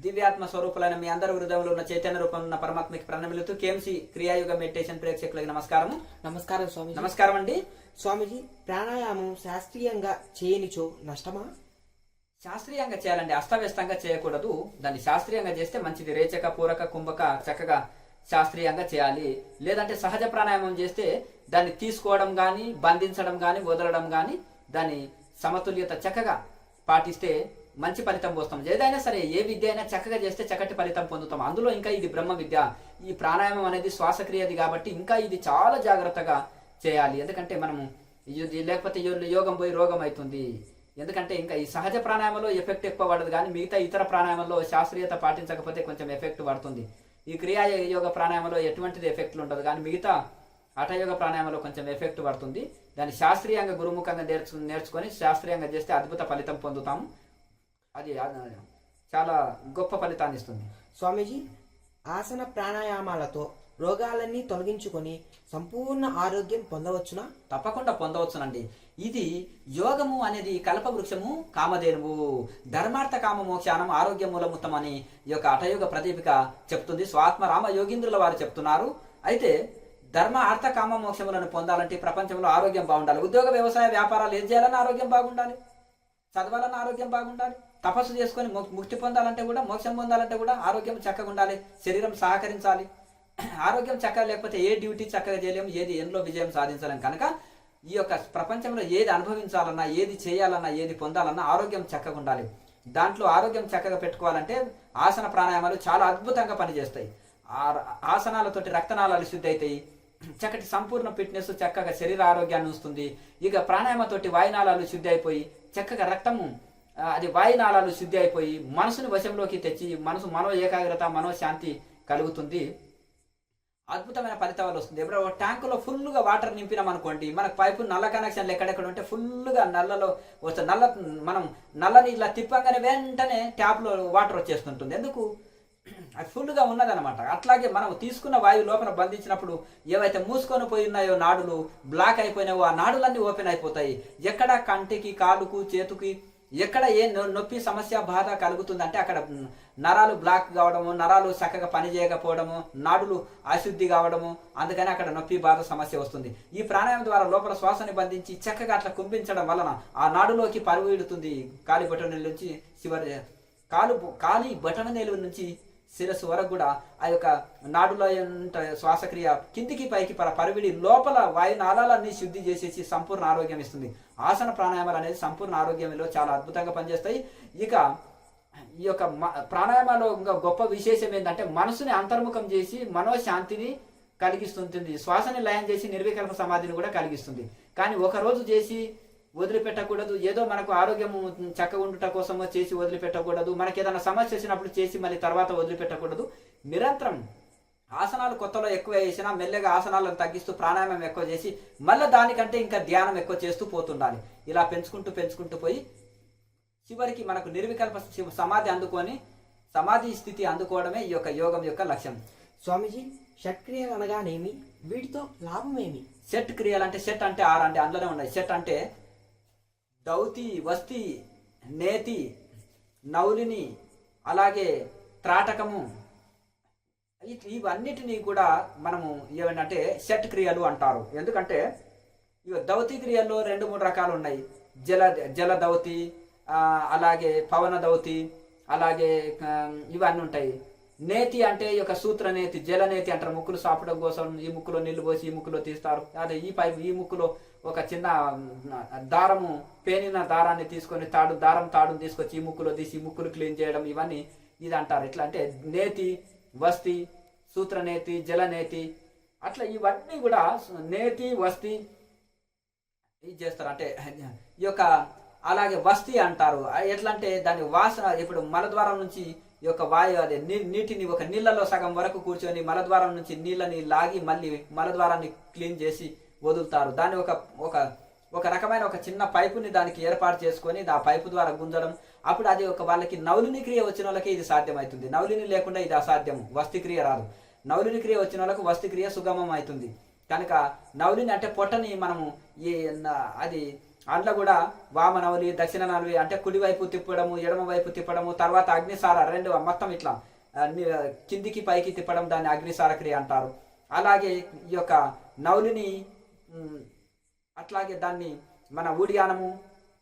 దివ్యాత్మ స్వరూపులైన మీ అందరి హృదయంలో ఉన్న చైతన్య రూపంలో ఉన్న పరమాత్మకి ప్రణమిలుతూ కేఎంసి క్రియాయుగ మెడిటేషన్ ప్రేక్షకులకి నమస్కారం. నమస్కారం స్వామి. నమస్కారం అండి. స్వామిజీ, ప్రాణాయామం శాస్త్రీయంగా చేయనిచో నష్టమా? శాస్త్రీయంగా చేయాలండి, అస్తవ్యస్తంగా చేయకూడదు. దాన్ని శాస్త్రీయంగా చేస్తే మంచిది. రేచక పూరక కుంభక చక్కగా శాస్త్రీయంగా చేయాలి. లేదంటే సహజ ప్రాణాయామం చేస్తే దాన్ని తీసుకోవడం కానీ బంధించడం కానీ వదలడం కానీ దాని సమతుల్యత చక్కగా పాటిస్తే మంచి ఫలితం పోస్తాం. ఏదైనా సరే, ఏ విద్య అయినా చక్కగా చేస్తే చక్కటి ఫలితం పొందుతాం. అందులో ఇంకా ఇది బ్రహ్మ విద్య. ఈ ప్రాణాయామం అనేది శ్వాసక్రియది కాబట్టి ఇంకా ఇది చాలా జాగ్రత్తగా చేయాలి. ఎందుకంటే మనము లేకపోతే యోగం పోయి రోగం అవుతుంది. ఎందుకంటే ఇంకా ఈ సహజ ప్రాణాయామంలో ఎఫెక్ట్ ఎక్కువ పడదు, కానీ మిగతా ఇతర ప్రాణాయామంలో శాస్త్రీయత పాటించకపోతే కొంచెం ఎఫెక్ట్ పడుతుంది. ఈ క్రియా యోగ ప్రాణాయామంలో ఎటువంటిది ఎఫెక్ట్లు ఉండదు, కానీ మిగతా హఠయోగ ప్రాణాయామంలో కొంచెం ఎఫెక్ట్ పడుతుంది. దాన్ని శాస్త్రీయంగా గురుముఖంగా నేర్చుకొని శాస్త్రీయంగా చేస్తే అద్భుత ఫలితం పొందుతాము. అది చాలా గొప్ప ఫలితాన్ని ఇస్తుంది. స్వామీజీ, ఆసన ప్రాణాయామాలతో రోగాలన్నీ తొలగించుకొని సంపూర్ణ ఆరోగ్యం పొందవచ్చునా? తప్పకుండా పొందవచ్చునండి. ఇది యోగము అనేది కల్పవృక్షము, కామధేనువు, ధర్మార్థ కామ మోక్షానం ఆరోగ్య మూలముతం అని ఈ యొక్క హఠయోగ ప్రదీపిక చెప్తుంది. స్వాత్మ రామ యోగీంద్రుల వారు చెప్తున్నారు. అయితే ధర్మ అర్థ కామ మోక్షములను పొందాలంటే ప్రపంచంలో ఆరోగ్యం బాగుండాలి. ఉద్యోగ వ్యవసాయ వ్యాపారాలు ఏం చేయాలన్నా ఆరోగ్యం బాగుండాలి, చదవాలన్నా ఆరోగ్యం బాగుండాలి, తపస్సు చేసుకొని ముక్తి పొందాలంటే కూడా, మోక్షం పొందాలంటే కూడా ఆరోగ్యం చక్కగా ఉండాలి, శరీరం సహకరించాలి. ఆరోగ్యం చక్కగా లేకపోతే ఏ డ్యూటీ చక్కగా చేయలేము, ఏది ఎందులో విజయం సాధించలేము. కనుక ఈ యొక్క ప్రపంచంలో ఏది అనుభవించాలన్నా, ఏది చేయాలన్నా, ఏది పొందాలన్నా ఆరోగ్యం చక్కగా ఉండాలి. దాంట్లో ఆరోగ్యం చక్కగా పెట్టుకోవాలంటే ఆసన ప్రాణాయామాలు చాలా అద్భుతంగా పనిచేస్తాయి. ఆసనాలతోటి రక్తనాళాలు శుద్ధి అవుతాయి, చక్కటి సంపూర్ణ ఫిట్నెస్, చక్కగా శరీర ఆరోగ్యాన్ని వస్తుంది. ఇక ప్రాణాయామతోటి వాయునాళాలు శుద్ధి అయిపోయి చక్కగా రక్తము అది వాయునాళాలు శుద్ధి అయిపోయి మనసుని వశంలోకి తెచ్చి మనో ఏకాగ్రత, మనోశాంతి కలుగుతుంది. అద్భుతమైన ఫలితాలు వస్తుంది. ఎప్పుడో ట్యాంకులో ఫుల్గా వాటర్ నింపినాం అనుకోండి, మనకు పైపు నల్ల కనెక్షన్లు ఎక్కడెక్కడ ఉంటే ఫుల్గా నల్లలో వస్తే మనం నల్లని ఇలా తిప్పంగానే వెంటనే ట్యాప్లో వాటర్ వచ్చేస్తుంటుంది. ఎందుకు? అది ఫుల్గా ఉన్నదనమాట. అట్లాగే మనం తీసుకున్న వాయువు లోపల బంధించినప్పుడు ఏవైతే మూసుకొని పోయి ఉన్నాయో నాడులు, బ్లాక్ అయిపోయినాయో ఆ నాడులన్నీ ఓపెన్ అయిపోతాయి. ఎక్కడ కంటికి, కాలుకు, చేతుకి ఎక్కడ ఏ నొప్పి సమస్య బాధ కలుగుతుందంటే అక్కడ నరాలు బ్లాక్ కావడము, నరాలు చక్కగా పనిచేయకపోవడము, నాడులు అశుద్ధి కావడము, అందుకని అక్కడ నొప్పి బాధ సమస్య వస్తుంది. ఈ ప్రాణాయామం ద్వారా లోపల శ్వాసని బంధించి చక్కగా అట్లా కుంభించడం వలన ఆ నాడులోకి పరుగు ఇడుతుంది. కాలి బటన్ నుంచి కాలి బటన్ నుంచి శిరస్సు వరకు కూడా ఆ యొక్క నాడులో శ్వాసక్రియ కిందికి పైకి పరువిడి లోపల వాయునాళాలన్నీ శుద్ధి చేసేసి సంపూర్ణ ఆరోగ్యం ఇస్తుంది. ఆసన ప్రాణాయామాలు అనేది సంపూర్ణ ఆరోగ్యంలో చాలా అద్భుతంగా పనిచేస్తాయి. ఇక ఈ యొక్క ప్రాణాయామాలో ఇంకా గొప్ప విశేషం ఏంటంటే మనసుని అంతర్ముఖం చేసి మనోశాంతిని కలిగిస్తుంది. శ్వాసని లయం చేసి నిర్వికల్ప సమాధిని కూడా కలిగిస్తుంది. కానీ ఒకరోజు చేసి వదిలిపెట్టకూడదు. ఏదో మనకు ఆరోగ్యం చక్కగా ఉండుట కోసమో చేసి వదిలిపెట్టకూడదు. మనకి ఏదైనా సమస్య వచ్చినప్పుడు చేసి మళ్ళీ తర్వాత వదిలిపెట్టకూడదు. నిరంతరం ఆసనాలు కొత్తలో ఎక్కువ వేసినా మెల్లగా ఆసనాలను తగ్గిస్తూ ప్రాణాయామం ఎక్కువ చేసి మళ్ళీ దానికంటే ఇంకా ధ్యానం ఎక్కువ చేస్తూ పోతుండాలి. ఇలా పెంచుకుంటూ పోయి చివరికి మనకు నిర్వికల్ప సమాధి అందుకొని సమాధి స్థితి అందుకోవడమే ఈ యొక్క యోగం యొక్క లక్ష్యం. స్వామీజీ, షట్ క్రియలు అనగానేమి? వీటితో లాభమేమి? సెట్ క్రియలు అంటే సెట్ అంటే 6 అంటే అందులోనే ఉన్నాయి. సెట్ అంటే దౌతి, వస్తి, నేతి, నౌలిని, అలాగే త్రాటకము, ఇవన్నిటినీ కూడా మనము ఏమంటే షట్ క్రియలు అంటారు. ఎందుకంటే ఇవి దౌతి క్రియల్లో 2-3 రకాలు ఉన్నాయి. జల దౌతి, అలాగే పవన దౌతి, అలాగే ఇవన్నీ ఉంటాయి. నేతి అంటే ఈ యొక్క సూత్రనేతి, జలనేతి అంటారు. ముక్కులు సాపడం కోసం ఈ ముక్కులో నీళ్లు పోసి ఈ ముక్కులో తీస్తారు. అదే ఈ ముక్కులో ఒక చిన్న దారము, పేనిన దారాన్ని తీసుకొని తాడును తీసుకొచ్చి ఈ ముక్కులో తీసి ఈ ముక్కులు క్లీన్ చేయడం, ఇవన్నీ ఇది అంటారు. ఎట్లా అంటే నేతి, వస్తి, సూత్రనేతి, జలనేతి, అట్లా ఇవన్నీ కూడా నేతి, వస్తి ఇది చేస్తారు. అంటే ఈ యొక్క అలాగే వస్తి అంటారు. ఎట్లా అంటే దాని వాసన ఇప్పుడు మలద్వారం నుంచి ఈ యొక్క వాయు అదే నీటిని ఒక నీళ్ళలో సగం వరకు కూర్చొని మలద్వారం నుంచి నీళ్ళని లాగి మళ్ళీ మలద్వారాన్ని క్లీన్ చేసి వదులుతారు. దాన్ని ఒక ఒక ఒక రకమైన ఒక చిన్న పైపుని దానికి ఏర్పాటు చేసుకొని ఆ పైపు ద్వారా గుంజడం. అప్పుడు అది ఒక వాళ్ళకి నవలిని క్రియ వచ్చిన వాళ్ళకి ఇది సాధ్యమవుతుంది. నవలిని లేకుండా ఇది అసాధ్యము, వస్తిక్రియ రాదు. నవలిని క్రియ వచ్చిన వాళ్ళకు వస్తిక్రియ సుగమం అవుతుంది. కనుక నవలిని అంటే పొట్టని మనము అది అందులో కూడా వామ నవలి, దక్షిణ నవలి అంటే కుడివైపు తిప్పడము, ఎడమ వైపు తిప్పడము, తర్వాత అగ్నిసార రెండు మొత్తం ఇట్లా కిందికి పైకి తిప్పడం, దాన్ని అగ్నిసార క్రియ అంటారు. అలాగే ఈ యొక్క నవలిని అట్లాగే దాన్ని మన ఊడియానము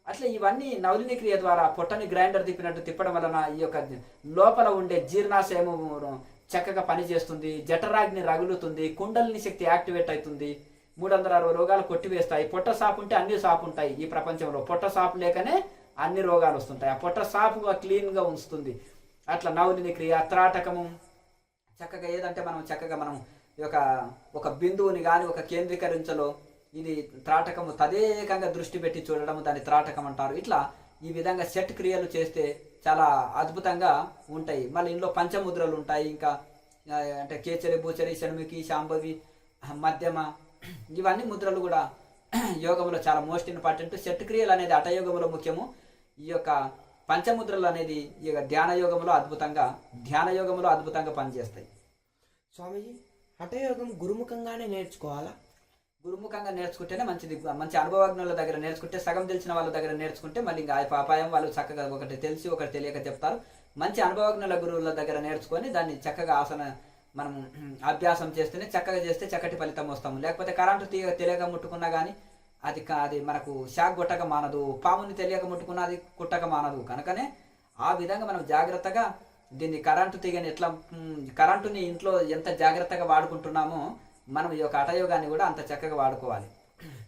అట్లా ఇవన్నీ నవలిని క్రియ ద్వారా పొట్టని గ్రైండర్ తిప్పినట్టు తిప్పడం వలన ఈ యొక్క లోపల ఉండే జీర్ణాశయము చక్కగా పనిచేస్తుంది, జఠరాగ్ని రగులుతుంది, కుండలిని శక్తి యాక్టివేట్ అవుతుంది, 360 రోగాలు కొట్టివేస్తాయి. పొట్ట సాపు ఉంటే అన్ని సాపు ఉంటాయి ఈ ప్రపంచంలో. పొట్ట సాపు లేకనే అన్ని రోగాలు వస్తుంటాయి. ఆ పొట్ట సాపుగా క్లీన్గా ఉంచుతుంది. అట్లా నవలిని క్రియ, త్రాటకము చక్కగా ఏదంటే మనం చక్కగా మనం ఒక బిందువుని కానీ ఒక కేంద్రీకరించలో ఇది త్రాటకము తదేకంగా దృష్టి పెట్టి చూడడం, దాన్ని త్రాటకం అంటారు. ఇట్లా ఈ విధంగా సెట్ క్రియలు చేస్తే చాలా అద్భుతంగా ఉంటాయి. మళ్ళీ ఇందులో పంచముద్రలు ఉంటాయి. ఇంకా అంటే కేచరి, భూచరి, షణ్ముఖి, శాంభవి, మధ్యమ ఇవన్నీ ముద్రలు కూడా యోగంలో చాలా మోస్ట్ ఇంపార్టెంట్. సెట్ క్రియలు అనేది హఠయోగంలో ముఖ్యము. ఈ యొక్క పంచముద్రలు అనేది ఈ ధ్యాన యోగంలో అద్భుతంగా పనిచేస్తాయి. స్వామీజీ, హఠయోగం గురుముఖంగానే నేర్చుకోవాలా? గురుముఖంగా నేర్చుకుంటేనే మంచిది. మంచి అనుభవజ్ఞుల దగ్గర నేర్చుకుంటే, సగం తెలిసిన వాళ్ళ దగ్గర నేర్చుకుంటే మళ్ళీ ఇంకా అపాయం. వాళ్ళు చక్కగా ఒకటి తెలిసి ఒకటి తెలియక చెప్తారు. మంచి అనుభవజ్ఞుల గురువుల దగ్గర నేర్చుకొని దాన్ని చక్కగా మనం అభ్యాసం చేస్తేనే చక్కగా చేస్తే చక్కటి ఫలితం వస్తాము. లేకపోతే కరెంటు తీగ తెలియక ముట్టుకున్నా కానీ అది మనకు షాక్ కొట్టక మానదు, పాముని తెలియక ముట్టుకున్నా అది కుట్టక మానదు. కనుకనే ఆ విధంగా మనం జాగ్రత్తగా దీన్ని కరెంటుని ఇంట్లో ఎంత జాగ్రత్తగా వాడుకుంటున్నామో మనం ఈ యొక్క హఠయోగాన్ని కూడా అంత చక్కగా వాడుకోవాలి.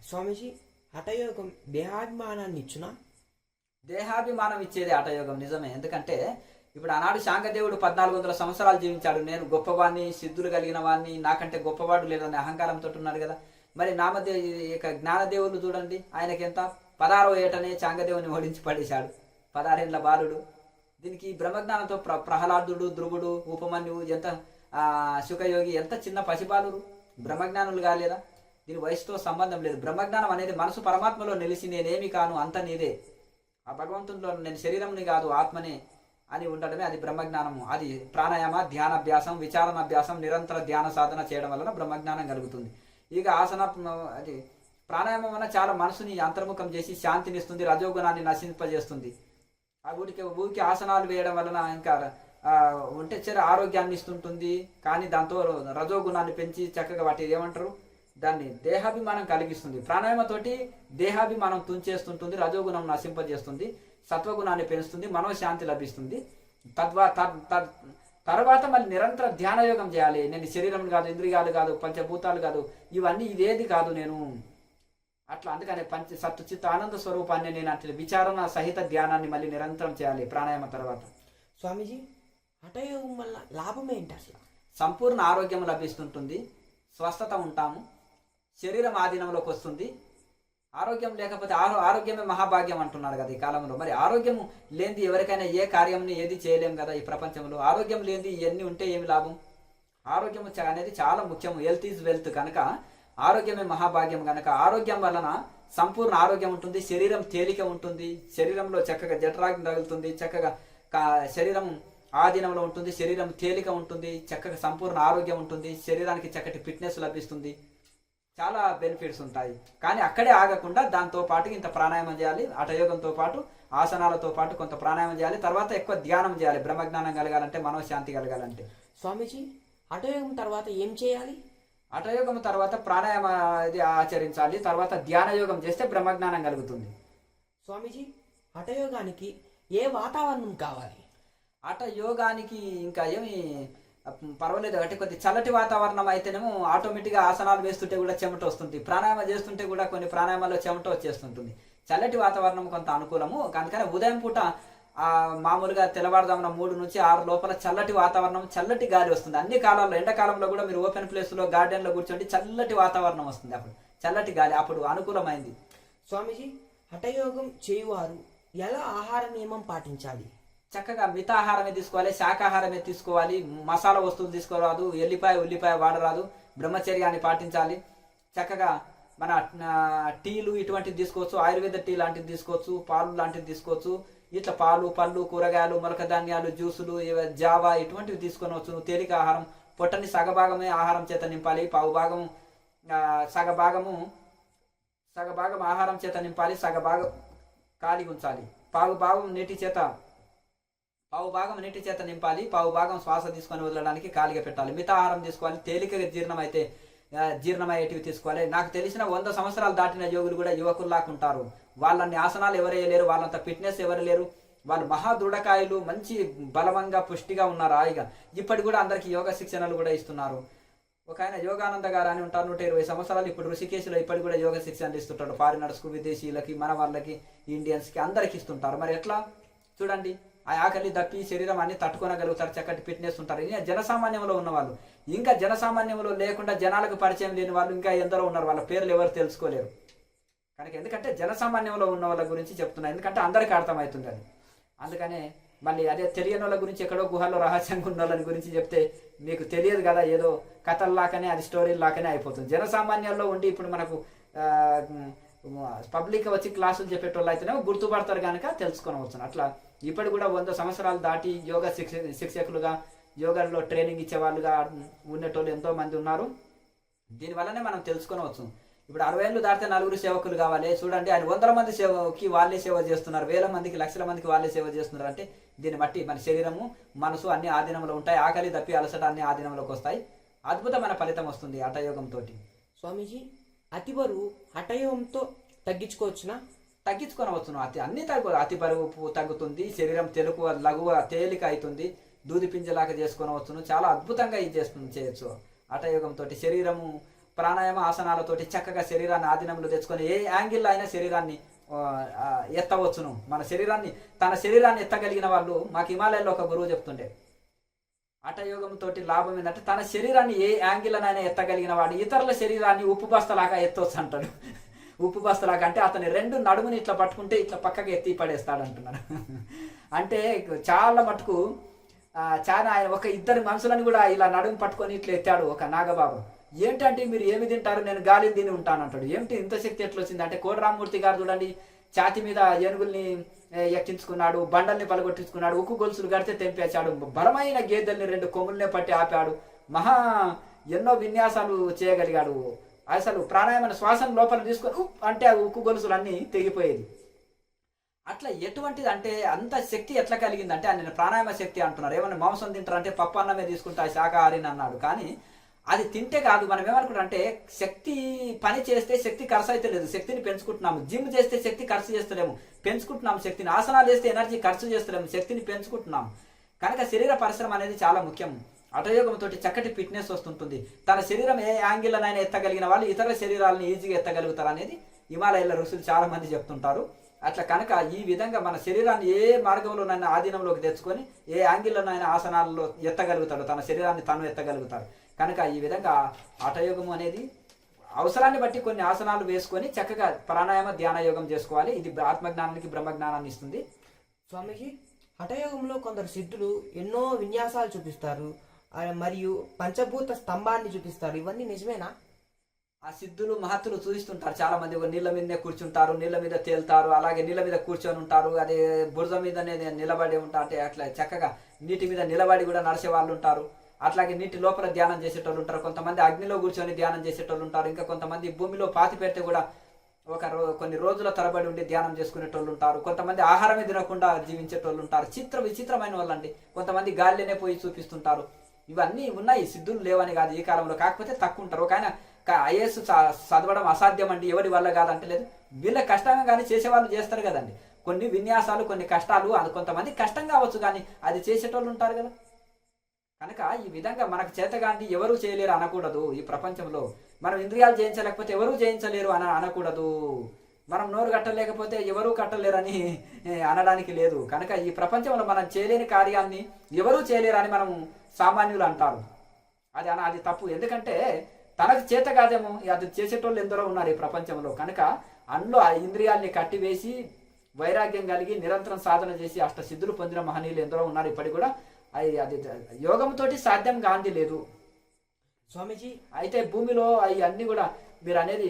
స్వామీజీ, హఠయోగం దేహాభిమానాన్ని ఇచ్చునా? దేహాభిమానం ఇచ్చేది హఠయోగం, నిజమే. ఎందుకంటే ఇప్పుడు ఆనాడు శాంగదేవుడు 1400 సంవత్సరాలు జీవించాడు. నేను గొప్పవాడిని, సిద్ధులు కలిగిన వాడిని, నాకంటే గొప్పవాడు లేదని అహంకారంతో ఉన్నాడు కదా. మరి జ్ఞానదేవులు చూడండి, ఆయనకి ఎంత 16వ ఏటనే శాంగదేవుని ఓడించి పడేశాడు. 16 ఏళ్ల బాలుడు. దీనికి బ్రహ్మజ్ఞానంతో ప్రహ్లాదుడు, ధ్రువుడు, ఉపమన్యువు, ఎంత శుకయోగి ఎంత చిన్న పసిబాలురు, బ్రహ్మజ్ఞానులు కాలేదా? దీని వయసుతో సంబంధం లేదు. బ్రహ్మజ్ఞానం అనేది మనసు పరమాత్మలో నిలిచి నేనేమి కాను, అంత నీదే, ఆ భగవంతునిలో నేను శరీరంని కాదు ఆత్మనే అని ఉండడమే అది బ్రహ్మజ్ఞానము. అది ప్రాణాయామ, ధ్యానాభ్యాసం, విచారణాభ్యాసం, నిరంతర ధ్యాన సాధన చేయడం వలన బ్రహ్మజ్ఞానం కలుగుతుంది. ఇక అది ప్రాణాయామం వల్ల చాలా మనసుని అంతర్ముఖం చేసి శాంతినిస్తుంది, రజోగుణాన్ని నశింపజేస్తుంది. ఆ ఊరికి ఆసనాలు వేయడం వలన ఇంకా ఉంటే ఆరోగ్యాన్ని ఇస్తుంటుంది. కానీ దాంతో రజోగుణాన్ని పెంచి చక్కగా వాటి ఏమంటారు దాన్ని దేహాభిమానం కలిగిస్తుంది. ప్రాణాయామతోటి దేహాభిమానం తుంచేస్తుంటుంది, రజోగుణం నశింపజేస్తుంది, సత్వగుణాన్ని పెంచుతుంది, మనోశాంతి లభిస్తుంది. తర్వాత మళ్ళీ నిరంతర ధ్యానయోగం చేయాలి. నేను శరీరం కాదు, ఇంద్రియాలు కాదు, పంచభూతాలు కాదు, ఇవన్నీ ఇదేది కాదు నేను అట్లా. అందుకనే సత్తు చిత్త ఆనంద స్వరూపాన్ని నేను అంటే విచారణ సహిత ధ్యానాన్ని మళ్ళీ నిరంతరం చేయాలి ప్రాణాయామ తర్వాత. స్వామీజీ, హఠయోగం వల్ల లాభం ఏంటి అసలు? సంపూర్ణ ఆరోగ్యం లభిస్తుంటుంది, స్వస్థత ఉంటాము, శరీరం ఆధీనంలోకి వస్తుంది. ఆరోగ్యం లేకపోతే ఆరోగ్యమే మహాభాగ్యం అంటున్నారు కదా ఈ కాలంలో. మరి ఆరోగ్యం లేనిది ఎవరికైనా ఏ కార్యంని ఏది చేయలేం కదా ఈ ప్రపంచంలో. ఆరోగ్యం లేనిది ఇవన్నీ ఉంటే ఏమి లాభం? ఆరోగ్యం అనేది చాలా ముఖ్యం. హెల్త్ ఈజ్ వెల్త్ కనుక ఆరోగ్యమే మహాభాగ్యం. కనుక ఆరోగ్యం వలన సంపూర్ణ ఆరోగ్యం ఉంటుంది, శరీరం తేలిక ఉంటుంది, శరీరంలో చక్కగా జఠరాగ్ని తగులుతుంది, చక్కగా శరీరం ఆధీనంలో ఉంటుంది, శరీరం తేలిక ఉంటుంది, చక్కగా సంపూర్ణ ఆరోగ్యం ఉంటుంది, శరీరానికి చక్కటి ఫిట్నెస్ లభిస్తుంది, చాలా బెనిఫిట్స్ ఉంటాయి. కానీ అక్కడే ఆగకుండా దాంతో పాటు ఇంత ప్రాణాయామం చేయాలి, హఠయోగంతో పాటు ఆసనాలతో పాటు కొంత ప్రాణాయామం చేయాలి, తర్వాత ఎక్కువ ధ్యానం చేయాలి బ్రహ్మజ్ఞానం కలగాలంటే, మనోశాంతి కలగాలంటే. స్వామీజీ, హఠయోగం తర్వాత ఏం చేయాలి? హఠయోగం తర్వాత ప్రాణాయామ ఆచరించాలి, తర్వాత ధ్యానయోగం చేస్తే బ్రహ్మజ్ఞానం కలుగుతుంది. స్వామీజీ, హఠయోగానికి ఏ వాతావరణం కావాలి? హఠయోగానికి ఇంకా ఏమి పర్వాలేదు, అంటే కొద్ది చల్లటి వాతావరణం అయితేనేమో ఆటోమేటిక్గా ఆసనాలు వేస్తుంటే కూడా చెమట వస్తుంది, ప్రాణాయామం చేస్తుంటే కూడా కొన్ని ప్రాణాయామాల్లో చెమట వచ్చేస్తుంటుంది. చల్లటి వాతావరణం కొంత అనుకూలము. అందుకని ఉదయం పూట మామూలుగా తెల్లవారుజామున 3 నుంచి 6 లోపల చల్లటి వాతావరణం, చల్లటి గాలి వస్తుంది. అన్ని కాలాల్లో, ఎండాకాలంలో కూడా మీరు ఓపెన్ ప్లేస్లో గార్డెన్లో కూర్చోండి, చల్లటి వాతావరణం వస్తుంది, అప్పుడు చల్లటి గాలి, అప్పుడు అనుకూలమైంది. స్వామీజీ, హఠయోగం చేయువారు ఎలా ఆహార నియమం పాటించాలి? చక్కగా మితాహారమే తీసుకోవాలి, శాకాహారమే తీసుకోవాలి, మసాలా వస్తువులు తీసుకోరాదు, ఉల్లిపాయ వాడరాదు, బ్రహ్మచర్యాన్ని పాటించాలి. చక్కగా మన టీలు ఇటువంటివి తీసుకోవచ్చు, ఆయుర్వేద టీ లాంటివి తీసుకోవచ్చు, పాలు లాంటివి తీసుకోవచ్చు. ఇట్లా పాలు, పళ్ళు, కూరగాయలు, మొలక ధాన్యాలు, జ్యూసులు, జావా ఇటువంటివి తీసుకొనవచ్చు. తేలిక ఆహారం, పొట్టని సగభాగమే ఆహారం చేత నింపాలి, సగభాగం ఆహారం చేత నింపాలి, సగభాగం ఖాళీ ఉంచాలి. పావు భాగం నీటి చేత నింపాలి, పావు భాగం శ్వాస తీసుకొని వదలడానికి ఖాళీగా పెట్టాలి. మితాహారం తీసుకోవాలి, తేలికగా జీర్ణమయ్యేటివి తీసుకోవాలి. నాకు తెలిసిన 100 సంవత్సరాలు దాటిన యోగులు కూడా యువకుల్లాగా ఉంటారు. వాళ్ళని ఆసనాలు ఎవరేయలేరు, వాళ్ళంత ఫిట్నెస్ ఎవరు లేరు. వాళ్ళు మహా దృఢకాయలు, మంచి బలవంగా పుష్టిగా ఉన్నారు. హాయిగా ఇప్పటి కూడా అందరికి యోగ శిక్షణలు కూడా ఇస్తున్నారు. ఒక ఆయన యోగానంద గారు అని ఉంటారు, 120 సంవత్సరాలు. ఇప్పుడు ఋషికేశ్లో ఇప్పటి కూడా యోగ శిక్షణలు ఇస్తుంటాడు. ఫారినర్స్కు, విదేశీయులకి, మన వాళ్ళకి, ఇండియన్స్కి అందరికి ఇస్తుంటారు. మరి ఎట్లా చూడండి, ఆ ఆకలి దప్పి శరీరం అన్ని తట్టుకోనగలుగుతారు, చక్కటి ఫిట్నెస్ ఉంటారు. ఇంకా జనసామాన్యంలో ఉన్నవాళ్ళు, ఇంకా జనసామాన్యంలో లేకుండా జనాలకు పరిచయం లేని వాళ్ళు ఇంకా ఎందరో ఉన్నారు. వాళ్ళ పేర్లు ఎవరు తెలుసుకోలేరు కనుక. ఎందుకంటే జనసామాన్యంలో ఉన్న వాళ్ళ గురించి చెప్తున్నారు, ఎందుకంటే అందరికీ అర్థమవుతుంది అది. అందుకనే మళ్ళీ అదే తెలియని వాళ్ళ గురించి, ఎక్కడో గుహలో రహస్యంగా ఉన్న వాళ్ళని గురించి చెప్తే మీకు తెలియదు కదా, ఏదో కథల్లాకనే అది స్టోరీలాకనే అయిపోతుంది. జనసామాన్యాల్లో ఉండి ఇప్పుడు మనకు పబ్లిక్ వచ్చి క్లాసులు చెప్పేటోళ్ళు అయితేనే గుర్తుపడతారు కనుక తెలుసుకొనవచ్చు. అట్లా ఇప్పటి కూడా 100 సంవత్సరాలు దాటి యోగా శిక్షకులుగా, యోగాలో ట్రైనింగ్ ఇచ్చేవాళ్ళుగా ఉండేటోళ్ళు ఎంతో మంది ఉన్నారు. దీనివల్లనే మనం తెలుసుకొనవచ్చు. ఇప్పుడు 60 ఏళ్ళు దాటితే 4 సేవకులు కావాలి. చూడండి, ఆయన 100 మంది సేవకి వాళ్ళే సేవ చేస్తున్నారు, 1000 మందికి, లక్షల మందికి వాళ్ళే సేవ చేస్తున్నారు. అంటే దీన్ని బట్టి మన శరీరము, మనసు అన్ని ఆధీనంలో ఉంటాయి. ఆకలి దప్పి అలసట అన్ని ఆధీనంలోకి వస్తాయి. అద్భుతమైన ఫలితం వస్తుంది హఠయోగంతో. స్వామీజీ, అతి బరువు హఠయోగంతో తగ్గించుకోవచ్చునా? తగ్గించుకొనవచ్చును. అన్ని అతి బరువు తగ్గుతుంది, శరీరం లఘువ తేలిక అవుతుంది, దూది పింజలాగా చేసుకొనవచ్చును. చాలా అద్భుతంగా ఇది చేయొచ్చు హఠయోగంతో. శరీరము ప్రాణాయామ ఆసనాలతోటి చక్కగా శరీరాన్ని ఆధీనంలో తెచ్చుకొని ఏ యాంగిల్లో అయినా శరీరాన్ని ఎత్తవచ్చును. తన శరీరాన్ని ఎత్తగలిగిన వాళ్ళు, మాకు హిమాలయాల్లో ఒక గురువు చెప్తుండే, హఠయోగంతో లాభం ఏంటంటే తన శరీరాన్ని ఏ యాంగిల్లోనైనా ఎత్తగలిగిన వాడు ఇతరుల శరీరాన్ని ఉప్పు బస్తలాగా ఎత్తవచ్చు అంటాడు. ఉప్పు బస్తలాగా అంటే అతని 2 నడుముని ఇట్లా పట్టుకుంటే ఇట్లా పక్కకి ఎత్తి పడేస్తాడు అంటున్నాడు. అంటే చాలా మటుకు చాలా ఆయన ఒక 2 మనుషులను కూడా ఇలా నడుము పట్టుకొని ఇట్లా ఎత్తాడు ఒక నాగబాబు. ఏంటంటే మీరు ఏమి తింటారు, నేను గాలిని తిని ఉంటాను అంటాడు. ఏమిటి ఇంత శక్తి ఎట్లా వచ్చింది అంటే, కోటరామూర్తి గారు చూడండి, ఛాతి మీద ఏనుగుల్ని ఎక్కించుకున్నాడు, బండల్ని పలగొట్టించుకున్నాడు, ఉక్కు గొలుసులు కడితే తెంపేశాడు, బలమైన గేదెల్ని 2 కొమ్ముల్నే పట్టి ఆపాడు, ఎన్నో విన్యాసాలు చేయగలిగాడు. అసలు ప్రాణాయామ శ్వాసను లోపల తీసుకొని అంటే ఆ ఉక్కు గొలుసులు అన్నీ తెగిపోయేది. అట్లా ఎటువంటిది అంటే అంత శక్తి ఎట్లా కలిగిందంటే, ఆయన ప్రాణాయామ శక్తి అంటున్నారు. ఏమన్నా మాంసం తింటారంటే పప్పు అన్నమే తీసుకుంటా శాకాహారిని అన్నాడు. కానీ అది తింటే కాదు, మనం ఏమనుకుంటాం అంటే శక్తి పని చేస్తే శక్తి ఖర్చు అయితే లేదు, శక్తిని పెంచుకుంటున్నాము. జిమ్ చేస్తే శక్తి ఖర్చు చేస్తలేము, పెంచుకుంటున్నాము శక్తిని. ఆసనాలు చేస్తే ఎనర్జీ ఖర్చు చేస్తలేము, శక్తిని పెంచుకుంటున్నాం. కనుక శరీర పరిశ్రమ అనేది చాలా ముఖ్యం. హఠయోగంతో చక్కటి ఫిట్నెస్ వస్తుంటుంది. తన శరీరం ఏ యాంగిల్లోనైనా ఎత్తగలిగిన వాళ్ళు ఇతర శరీరాలను ఈజీగా ఎత్తగలుగుతారు అనేది హిమాలయాల ఋషులు చాలా మంది చెప్తుంటారు. అట్లా కనుక ఈ విధంగా మన శరీరాన్ని ఏ మార్గంలోనైనా ఆధీనంలోకి తెచ్చుకొని ఏ యాంగిల్లోనైనా ఆసనాల్లో ఎత్తగలుగుతాడు, తన శరీరాన్ని తను ఎత్తగలుగుతాడు. కనుక ఈ విధంగా హఠయోగం అనేది అవసరాన్ని బట్టి కొన్ని ఆసనాలు వేసుకొని చక్కగా ప్రాణాయామ ధ్యాన యోగం చేసుకోవాలి. ఇది ఆత్మజ్ఞానానికి బ్రహ్మజ్ఞానాన్ని ఇస్తుంది. స్వామిజీ, హఠయోగంలో కొందరు సిద్ధులు ఎన్నో విన్యాసాలు చూపిస్తారు, మరియు పంచభూత స్తంభాన్ని చూపిస్తారు. ఇవన్నీ నిజమేనా? ఆ సిద్ధులు మహత్తులు చూపిస్తుంటారు. చాలా మంది నీళ్ళ మీదనే కూర్చుంటారు, నీళ్ళ మీద తేలుతారు, అలాగే నీళ్ళ మీద కూర్చొని ఉంటారు, అదే బురద మీదనే నిలబడి ఉంటారు. అంటే అట్లా చక్కగా నీటి మీద నిలబడి కూడా నడిచే వాళ్ళు ఉంటారు. అట్లాగే నీటి లోపల ధ్యానం చేసేటోళ్ళు ఉంటారు. కొంతమంది అగ్నిలో కూర్చొని ధ్యానం చేసేటోళ్ళు ఉంటారు. ఇంకా కొంతమంది భూమిలో పాతి పెడితే కూడా కొన్ని రోజుల తరబడి ఉండి ధ్యానం చేసుకునేటోళ్ళు ఉంటారు. కొంతమంది ఆహారమే తినకుండా జీవించేటోళ్ళు ఉంటారు. విచిత్రమైన వాళ్ళండి. కొంతమంది గాలిలోనే పోయి చూపిస్తుంటారు. ఇవన్నీ ఉన్నాయి, సిద్ధులు లేవని కాదు ఈ కాలంలో, కాకపోతే తక్కువ ఉంటారు. ఒక ఆయన ఐఏఎస్ చదవడం అసాధ్యం అండి, ఎవరి వల్ల కాదంటే లేదు, వీళ్ళ కష్టంగా కానీ చేసేవాళ్ళు చేస్తారు కదండి. కొన్ని విన్యాసాలు, కొన్ని కష్టాలు, అది కొంతమంది కష్టం కావచ్చు కానీ అది చేసేటోళ్ళు ఉంటారు కదా. కనుక ఈ విధంగా మనకు చేతగాంది ఎవరూ చేయలేరు అనకూడదు. ఈ ప్రపంచంలో మనం ఇంద్రియాలు జయించలేకపోతే ఎవరూ జయించలేరు అనకూడదు. మనం నోరు కట్టలేకపోతే ఎవరూ కట్టలేరని అనడానికి లేదు. కనుక ఈ ప్రపంచంలో మనం చేయలేని కార్యాన్ని ఎవరూ చేయలేరు అని మనం సామాన్యులు అంటారు. అది తప్పు. ఎందుకంటే తనకు చేత కాదేమో అది చేసేటోళ్ళు ఎందరో ఉన్నారు ఈ ప్రపంచంలో. కనుక అందులో ఆ ఇంద్రియాల్ని కట్టివేసి వైరాగ్యం కలిగి నిరంతరం సాధన చేసి అష్టసిద్ధులు పొందిన మహనీయులు ఎందరో ఉన్నారు. ఇప్పటికి కూడా అది యోగంతో సాధ్యం కాంతి లేదు స్వామీజీ. అయితే భూమిలో అవి అన్ని కూడా మీరు అనేది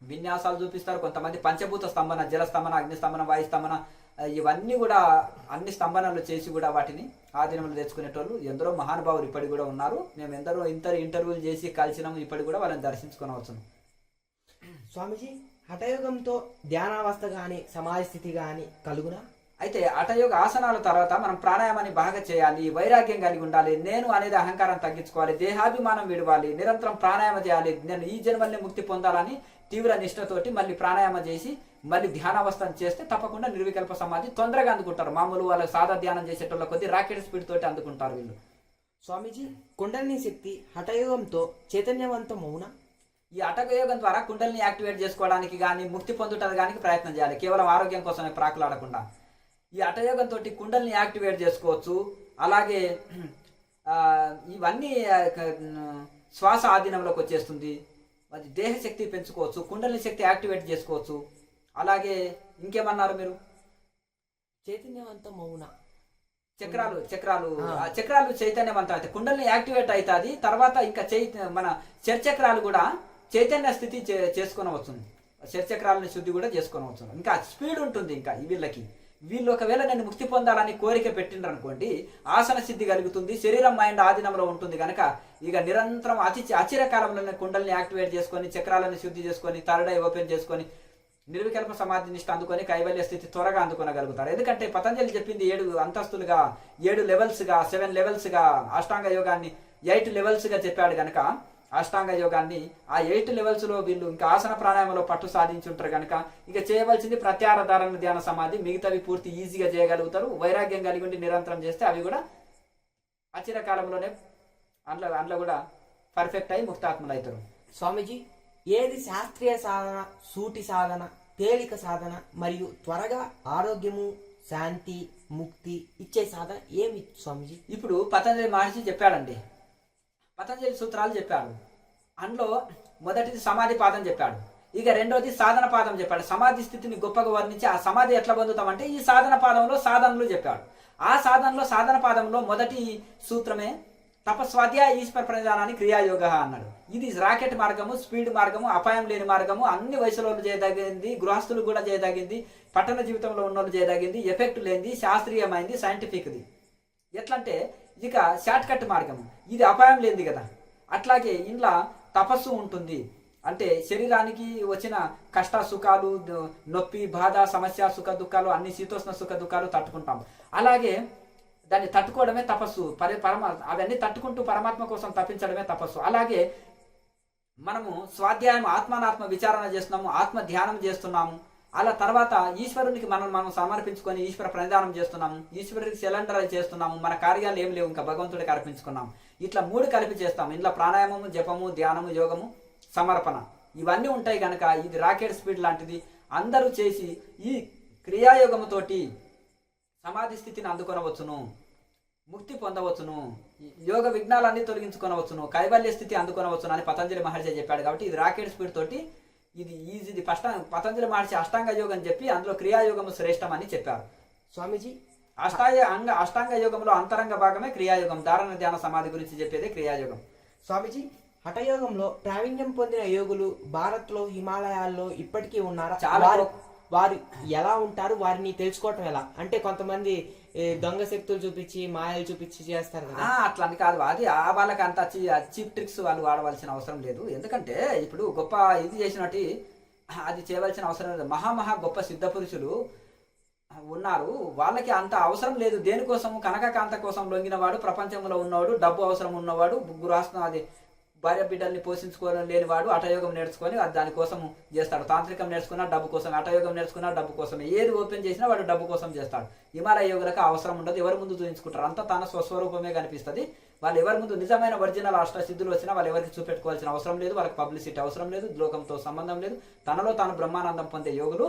విన్యాసాలు చూపిస్తారు. కొంతమంది పంచభూత స్తంభన, జల స్తంభన, అగ్ని స్తంభన, వాయు స్తంభన, ఇవన్నీ కూడా అన్ని స్తంభనలు చేసి కూడా వాటిని ఆధీనంలో తెచ్చుకునేటోళ్ళు ఎందరో మహానుభావులు ఇప్పటికి కూడా ఉన్నారు. మేము ఎందరో ఇంటర్వ్యూలు చేసి కలిసినాము. ఇప్పటికి కూడా వాళ్ళని దర్శించుకోవచ్చును. స్వామీజీ, హఠయోగంతో ధ్యానావస్థ గాని సమాధి స్థితి గాని కలుగునా? అయితే హఠయోగ ఆసనాల తర్వాత మనం ప్రాణాయామాన్ని బాగా చేయాలి, వైరాగ్యం కలిగి ఉండాలి, నేను అనేది అహంకారం తగ్గించుకోవాలి, దేహాభిమానం విడవాలి, నిరంతరం ప్రాణాయామ చేయాలి. నేను ఈ జన్మల్ని ముక్తి పొందాలని తీవ్ర నిష్ఠతోటి మళ్ళీ ప్రాణాయామ చేసి మళ్ళీ ధ్యానావస్థను చేస్తే తప్పకుండా నిర్వికల్ప సమాధి తొందరగా అందుకుంటారు. మామూలు వాళ్ళకి సాదా ధ్యానం చేసేటోళ్ళ కొద్ది రాకెట్ స్పీడ్ తోటి అందుకుంటారు వీళ్ళు. స్వామీజీ, కుండలిని శక్తి హఠయోగంతో చైతన్యవంతం అవునా? ఈ హఠయోగం ద్వారా కుండలిని యాక్టివేట్ చేసుకోవడానికి కానీ ముక్తి పొందుటడానికి ప్రయత్నం చేయాలి, కేవలం ఆరోగ్యం కోసమే ప్రాకులాడకుండా. ఈ హఠయోగంతో కుండలిని యాక్టివేట్ చేసుకోవచ్చు. అలాగే ఇవన్నీ శ్వాస ఆధీనంలోకి వచ్చేస్తుంది. అది దేహశక్తి పెంచుకోవచ్చు, కుండలిని శక్తి యాక్టివేట్ చేసుకోవచ్చు. అలాగే ఇంకేమన్నారు మీరు? చైతన్యవంతం అవునా? చక్రాలు చైతన్యవంతం అయితే కుండలిని యాక్టివేట్ అవుతుంది. తర్వాత ఇంకా మన చర్చక్రాలు కూడా చైతన్య స్థితి చేసుకొనవచ్చు. చర్చక్రాలని శుద్ధి కూడా చేసుకొనవచ్చు. ఇంకా స్పీడ్ ఉంటుంది. ఇంకా వీళ్ళు ఒకవేళ నేను ముక్తి పొందాలని కోరిక పెట్టిండ్రు అనుకోండి, ఆసన సిద్ధి కలుగుతుంది, శరీరం మైండ్ ఆధీనంలో ఉంటుంది కనుక ఇక నిరంతరం అచిరకాలంలోనే కుండల్ని యాక్టివేట్ చేసుకొని చక్రాలను శుద్ధి చేసుకొని థర్డ్ ఐ ఓపెన్ చేసుకొని నిర్వికల్ప సమాధి నిష్ట అందుకొని కైవల్య స్థితి త్వరగా అందుకొనగలుగుతారు. ఎందుకంటే పతంజలి చెప్పింది 7 అంతస్తులుగా, 7 లెవెల్స్గా, 7 లెవెల్స్గా అష్టాంగ యోగాన్ని 8 లెవెల్స్గా చెప్పాడు కనుక అష్టాంగ యోగాన్ని ఆ 8 లెవెల్స్లో వీళ్ళు ఇంకా ఆసన ప్రాణాయామంలో పట్టు సాధించుంటారు కనుక ఇక చేయవలసింది ప్రత్యాహార ధ్యాన సమాధి. మిగతావి పూర్తి ఈజీగా చేయగలుగుతారు. వైరాగ్యం కలిగి ఉండి నిరంతరం చేస్తే అవి కూడా అచిరకాలంలోనే అందులో కూడా పర్ఫెక్ట్ అయి ముక్తాత్మలు అవుతారు. స్వామీజీ, ఏది శాస్త్రీయ సాధన, సూటి సాధన, తేలిక సాధన మరియు త్వరగా ఆరోగ్యము, శాంతి, ముక్తి ఇచ్చే సాధన ఏమి స్వామీజీ? ఇప్పుడు పతంజలి మహర్షి చెప్పాడండి, పతంజలి సూత్రాలు చెప్పాడు. అందులో మొదటిది సమాధి పాదం చెప్పాడు, ఇక రెండోది సాధన పాదం చెప్పాడు. సమాధి స్థితిని గొప్పగా వర్ణించి ఆ సమాధి ఎట్లా పొందుతామంటే ఈ సాధన పాదంలో సాధనలు చెప్పాడు. ఆ సాధన పాదంలో మొదటి సూత్రమే తపస్వాధ్యాయ ఈశ్వర ప్రణిధానాన్ని క్రియాయోగ అన్నాడు. ఇది రాకెట్ మార్గము, స్పీడ్ మార్గము, అపాయం లేని మార్గము, అన్ని వయసులో చేయదగింది, గృహస్థులు కూడా చేయదగింది, పట్టణ జీవితంలో ఉన్న వాళ్ళు చేయదగింది, ఎఫెక్ట్ లేనిది, శాస్త్రీయమైంది, సైంటిఫిక్ది. ఎట్లంటే ఇక షార్ట్ కట్ మార్గము, ఇది అపాయం లేనిది కదా. అట్లాగే ఇంట్లో తపస్సు ఉంటుంది, అంటే శరీరానికి వచ్చిన కష్ట సుఖాలు, నొప్పి, బాధ, సమస్య, సుఖ దుఃఖాలు, అన్ని శీతోష్ణ సుఖ దుఃఖాలు తట్టుకుంటాం. అలాగే దాన్ని తట్టుకోవడమే తపస్సు. అవన్నీ తట్టుకుంటూ పరమాత్మ కోసం తప్పించడమే తపస్సు. అలాగే మనము స్వాధ్యాయం ఆత్మానాత్మ విచారణ చేస్తున్నాము, ఆత్మ ధ్యానం చేస్తున్నాము. అలా తర్వాత ఈశ్వరునికి మనం సమర్పించుకొని ఈశ్వర ప్రణిధానం చేస్తున్నాము, ఈశ్వరుడికి సిలిండర్ చేస్తున్నాము. మన కార్యాలు ఏం లేవు, ఇంకా భగవంతుడికి అర్పించుకున్నాము. ఇట్లా 3 కలిపి చేస్తాము. ఇంట్లో ప్రాణాయామము, జపము, ధ్యానము, యోగము, సమర్పణ ఇవన్నీ ఉంటాయి కనుక ఇది రాకెట్ స్పీడ్ లాంటిది. అందరూ చేసి ఈ క్రియాయోగముతోటి సమాధి స్థితిని అందుకొనవచ్చును, ముక్తి పొందవచ్చును, యోగ విఘ్నాలన్నీ తొలగించుకొనవచ్చును, కైవల్య స్థితి అందుకొనవచ్చును అని పతంజలి మహర్షి చెప్పాడు. కాబట్టి ఇది రాకెట్ స్పీడ్ తోటి ఇది ఈజీది. పతంజలి మహర్షి అష్టాంగ యోగం చెప్పి అందులో క్రియాయోగము శ్రేష్టం అని చెప్పారు. స్వామీజీ, అష్టాంగ యోగంలో అంతరంగ భాగమే క్రియాయోగం. ధారణ ధ్యాన సమాధి గురించి చెప్పేది క్రియాయోగం. స్వామీజీ, హఠయోగంలో ప్రావీణ్యం పొందిన యోగులు భారత్ లో, హిమాలయాల్లో ఇప్పటికీ ఉన్నారా? వారు ఎలా ఉంటారు? వారిని తెలుసుకోవటం ఎలా? అంటే కొంతమంది దొంగ శక్తులు చూపించి, మాయలు చూపించి చేస్తారు కదా. అట్లా అని కాదు, అది వాళ్ళకి అంత చీప్ ట్రిక్స్ వాళ్ళు వాడవలసిన అవసరం లేదు. ఎందుకంటే ఇప్పుడు గొప్ప ఇది చేసినట్టు అది చేయవలసిన అవసరం లేదు. మహా గొప్ప సిద్ధ పురుషులు ఉన్నారు, వాళ్ళకి అంత అవసరం లేదు. దేనికోసం? కనకకాంత కోసం లొంగినవాడు, ప్రపంచంలో ఉన్నవాడు, డబ్బు అవసరం ఉన్నవాడు, గృహస్థం అది భార్య బిడ్డల్ని పోషించుకోవడం లేనివాడు హఠయోగం నేర్చుకొని దానికోసం చేస్తాడు. తాంత్రికం నేర్చుకున్నా డబ్బు కోసం, హఠయోగం నేర్చుకున్నా డబ్బు కోసమే. ఏది ఓపెన్ చేసినా వాడు డబ్బు కోసం చేస్తాడు. హిమాలయ యోగులకు అవసరం ఉండదు, ఎవరి ముందు చూపించుకుంటారు, అంతా తన స్వస్వరూపమే కనిపిస్తుంది. వాళ్ళు ఎవరి ముందు నిజమైన ఒరిజినల్ అష్టసిద్ధులు వచ్చినా వాళ్ళు ఎవరికి చూపెట్టుకోవాల్సిన అవసరం లేదు, వాళ్ళకి పబ్లిసిటీ అవసరం లేదు, లోకంతో సంబంధం లేదు. తనలో తాను బ్రహ్మానందం పొందే యోగులు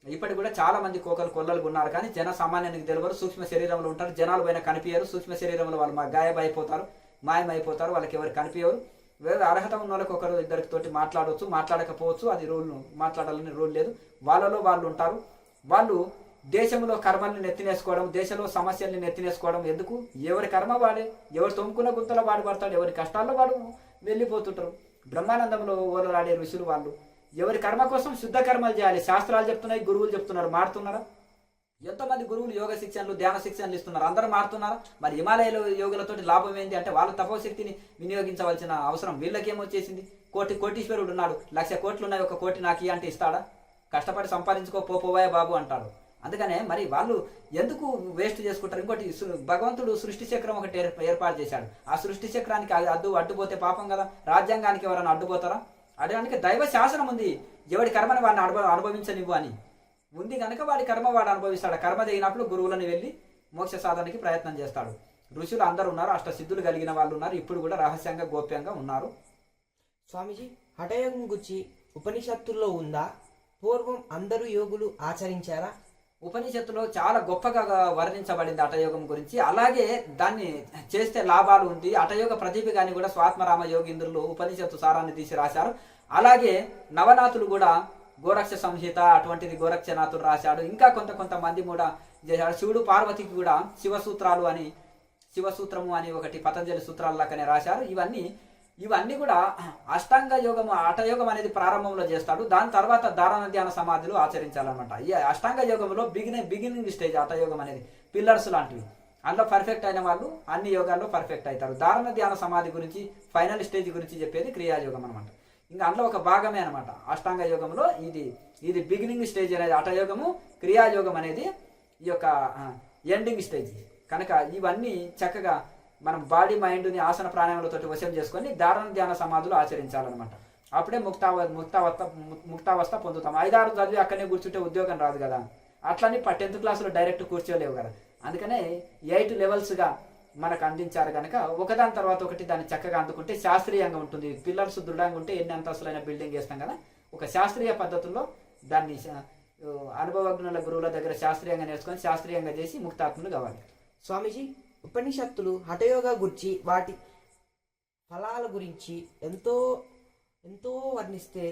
ఇప్పటికి కూడా చాలా మంది కొల్లలు ఉన్నారు. కానీ జన సామాన్యానికి తెలియరు, సూక్ష్మ శరీరంలో ఉంటారు. జనాలు పైన కనిపించారు, సూక్ష్మ శరీరంలో వాళ్ళు గాయమైపోతారు, మాయమైపోతారు, వాళ్ళకి ఎవరు కనిపించరు. వేరే అర్హత ఉన్న వాళ్ళకి ఒకరు ఇద్దరికి తోటి మాట్లాడవచ్చు, మాట్లాడకపోవచ్చు, అది రూల్. మాట్లాడాలని రూల్ లేదు, వాళ్ళలో వాళ్ళు ఉంటారు. వాళ్ళు దేశంలో కర్మల్ని నెత్తినేసుకోవడం, దేశంలో సమస్యల్ని నెత్తినేసుకోవడం ఎందుకు? ఎవరి కర్మ వాడే, ఎవరు తొమ్ముకున్న గుంతలో వాడు పడతాడు, ఎవరి కష్టాల్లో వాడు వెళ్ళిపోతుంటారు. బ్రహ్మానందంలో ఓలలాడే ఋషులు వాళ్ళు ఎవరి కర్మ కోసం శుద్ధ కర్మలు చేయాలి. శాస్త్రాలు చెప్తున్నాయి, గురువులు చెప్తున్నారు, మారుతున్నారా? ఎంతోమంది గురువులు యోగ శిక్షణలు, ధ్యాన శిక్షణలు ఇస్తున్నారు, అందరూ మారుతున్నారా? మరి హిమాలయాల యోగులతోటి లాభం ఏంటి అంటే వాళ్ళ తపోశక్తిని వినియోగించవలసిన అవసరం వీళ్ళకేమొచ్చేసింది? కోటీశ్వరుడు ఉన్నాడు, 1,00,000 కోట్లు ఉన్నాయి, 1 కోటి నాకు అంటే ఇస్తాడా? కష్టపడి సంపాదించుకో పోపోవాయ బాబు అంటాడు. అందుకనే మరి వాళ్ళు ఎందుకు వేస్ట్ చేసుకుంటారు? ఇంకోటి భగవంతుడు సృష్టి చక్రం ఒకటి ఏర్పాటు చేశాడు. ఆ సృష్టి చక్రానికి అడ్డుపోతే పాపం కదా. రాజ్యాంగానికి ఎవరైనా అడ్డుపోతారా? అడడానికి దైవ శాసనం ఉంది, ఎవడి కర్మని వాడిని అనుభవించనివ్వు అని ఉంది కనుక వాడి కర్మ వాడు అనుభవిస్తాడు. కర్మ దిగినప్పుడు గురువులను వెళ్ళి మోక్ష సాధనకి ప్రయత్నం చేస్తాడు. ఋషులు అందరూ ఉన్నారు, అష్టసిద్ధులు కలిగిన వాళ్ళు ఉన్నారు, ఇప్పుడు కూడా రహస్యంగా గోప్యంగా ఉన్నారు. స్వామీజీ, హఠయోగం గురించి ఉపనిషత్తుల్లో ఉందా? పూర్వం అందరూ యోగులు ఆచరించారా? ఉపనిషత్తులో చాలా గొప్పగా వర్ణించబడింది హఠయోగం గురించి. అలాగే దాన్ని చేస్తే లాభాలు ఉంది. హఠయోగ ప్రదీపికాన్ని కూడా స్వాత్మరామ యోగీంద్రులు ఉపనిషత్తు సారాన్ని తీసి రాశారు. అలాగే నవనాథులు కూడా గోరక్ష సంహిత అటువంటిది గోరక్షనాథుడు రాశాడు. ఇంకా కొంతమంది కూడా చేశాడు. శివుడు పార్వతికి కూడా శివసూత్రాలు అని, శివసూత్రము అని ఒకటి పతంజలి సూత్రాల లాగానే రాశారు. ఇవన్నీ కూడా అష్టాంగ యోగం, హఠయోగం అనేది ప్రారంభంలో చేస్తాడు. దాని తర్వాత ధారణ ధ్యాన సమాధులు ఆచరించాలన్నమాట. ఈ అష్టాంగ యోగంలో బిగినింగ్ స్టేజ్ హఠయోగం అనేది పిల్లర్స్ లాంటివి. అందులో పర్ఫెక్ట్ అయిన వాళ్ళు అన్ని యోగాల్లో పర్ఫెక్ట్ అవుతారు. ధారణ ధ్యాన సమాధి గురించి ఫైనల్ స్టేజ్ గురించి చెప్పేది క్రియాయోగం అనమాట. ఇంకా అందులో ఒక భాగమే అనమాట అష్టాంగ యోగంలో. ఇది బిగినింగ్ స్టేజ్ అనేది హఠయోగము, క్రియాయోగం అనేది ఈ యొక్క ఎండింగ్ స్టేజ్. కనుక ఇవన్నీ చక్కగా మనం బాడీ మైండ్ని ఆసన ప్రాణాయామాలతో వశం చేసుకొని ధారణ ధ్యాన సమాధులు ఆచరించాలన్నమాట. అప్పుడే ముక్తావస్థ పొందుతాం. 5-6 చదివి అక్కడనే కూర్చుంటే ఉద్యోగం రాదు కదా. అట్లని 10th క్లాసులో డైరెక్ట్ కూర్చోలేవు కదా. అందుకనే 8 లెవెల్స్గా మనకు అందించారు కనుక ఒకదాని తర్వాత ఒకటి దాన్ని చక్కగా అందుకుంటే శాస్త్రీయంగా ఉంటుంది. పిల్లర్స్ దృఢంగా ఉంటే ఎన్ని అంతస్తులైన బిల్డింగ్ వేస్తాం కదా. ఒక శాస్త్రీయ పద్ధతుల్లో దాన్ని అనుభవజ్ఞుల గురువుల దగ్గర శాస్త్రీయంగా నేర్చుకొని శాస్త్రీయంగా చేసి ముక్తాత్ములు కావాలి. స్వామీజీ, ఉపనిషత్తులు హఠయోగా గురించి వాటి ఫలాల గురించి ఎంతో ఎంతో వర్ణిస్తే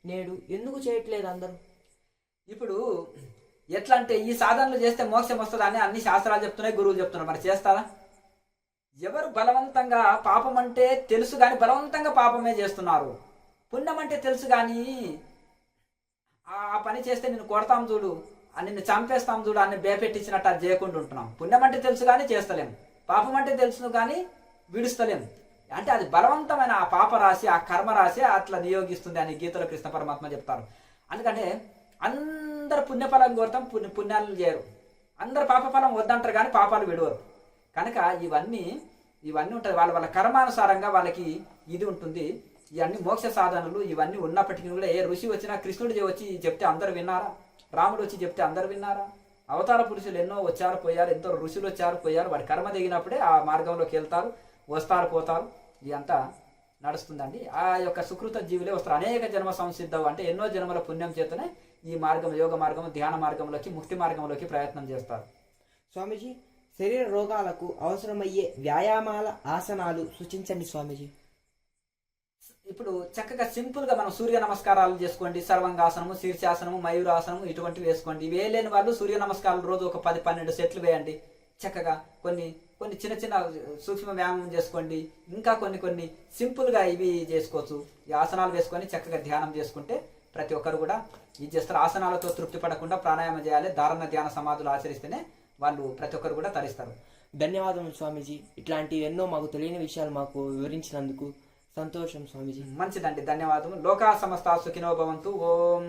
నేడు ఎందుకు చేయట్లేదు అందరూ? ఇప్పుడు ఎట్లా అంటే ఈ సాధనలు చేస్తే మోక్షం వస్తుందా అని అన్ని శాస్త్రాలు చెప్తున్నాయి, గురువులు చెప్తున్నారు. మరి చేస్తారా? ఎవరు బలవంతంగా పాపం అంటే తెలుసు కానీ బలవంతంగా పాపమే చేస్తున్నారు. పుణ్యం అంటే తెలుసు కానీ ఆ పని చేస్తే నిన్ను కొడతాం చూడు, నిన్ను చంపేస్తాం చూడు అని బేపెట్టించినట్టు అది చేయకుండా ఉంటున్నాం. పుణ్యం అంటే తెలుసు కానీ చేస్తలేము, పాపం అంటే తెలుసు కానీ విడుస్తలేము. అంటే అది బలవంతమైన ఆ పాప రాశి, ఆ కర్మ రాశి అట్లా నియోగిస్తుంది అని గీతలో కృష్ణ పరమాత్మ చెప్తారు. అందుకంటే అందరు పుణ్యఫలం కోరుతాం, పుణ్యాలు చేయరు. అందరు పాపఫలం వద్దంటారు కానీ పాపాలు విడవరు. కనుక ఇవన్నీ ఉంటుంది. వాళ్ళ కర్మానుసారంగా వాళ్ళకి ఇది ఉంటుంది. ఇవన్నీ మోక్ష సాధనలు ఇవన్నీ ఉన్నప్పటికీ కూడా ఏ ఋషి వచ్చినా, కృష్ణుడు వచ్చి చెప్తే అందరు విన్నారా? రాముడు వచ్చి చెప్తే అందరు విన్నారా? అవతార పురుషులు ఎన్నో వచ్చారు పోయారు, ఎంతో ఋషులు వచ్చారు పోయారు. వాడి కర్మ దిగినప్పుడే ఆ మార్గంలోకి వెళ్తారు, వస్తారు పోతారు. ఇదంతా నడుస్తుందండి. ఆ యొక్క సుకృత జీవులే వస్తారు. అనేక జన్మ సంసిద్ధం అంటే ఎన్నో జన్మల పుణ్యం చేతనే ఈ మార్గం, యోగ మార్గం, ధ్యాన మార్గంలోకి, ముక్తి మార్గంలోకి ప్రయత్నం చేస్తారు. స్వామీజీ, శరీర రోగాలకు అవసరమయ్యే వ్యాయామాల ఆసనాలు సూచించండి స్వామీజీ. ఇప్పుడు చక్కగా సింపుల్గా మనం సూర్య నమస్కారాలు చేసుకోండి. సర్వంగాసనము, శీర్షాసనము, మయూరాసనము ఇటువంటివి వేసుకోండి. ఇవి వేయలేని వాళ్ళు సూర్య నమస్కారాలు రోజు ఒక 10-12 సెట్లు వేయండి. చక్కగా కొన్ని చిన్న చిన్న సూక్ష్మ వ్యాయామం చేసుకోండి. ఇంకా కొన్ని సింపుల్గా ఇవి చేసుకోవచ్చు. ఈ ఆసనాలు వేసుకొని చక్కగా ధ్యానం చేసుకుంటే ప్రతి ఒక్కరు కూడా ఇది చేస్తారు. ఆసనాలతో తృప్తి పడకుండా ప్రాణాయామం చేయాలి. ధారణ ధ్యాన సమాధులు ఆచరిస్తేనే వాళ్ళు ప్రతి ఒక్కరు కూడా తరిస్తారు. ధన్యవాదములు స్వామీజీ. ఇట్లాంటి ఎన్నో మాకు తెలియని విషయాలు మాకు వివరించినందుకు సంతోషం స్వామీజీ. మంచిదండి, ధన్యవాదము. లోకా సమస్త సుఖినో భవంతు. ఓం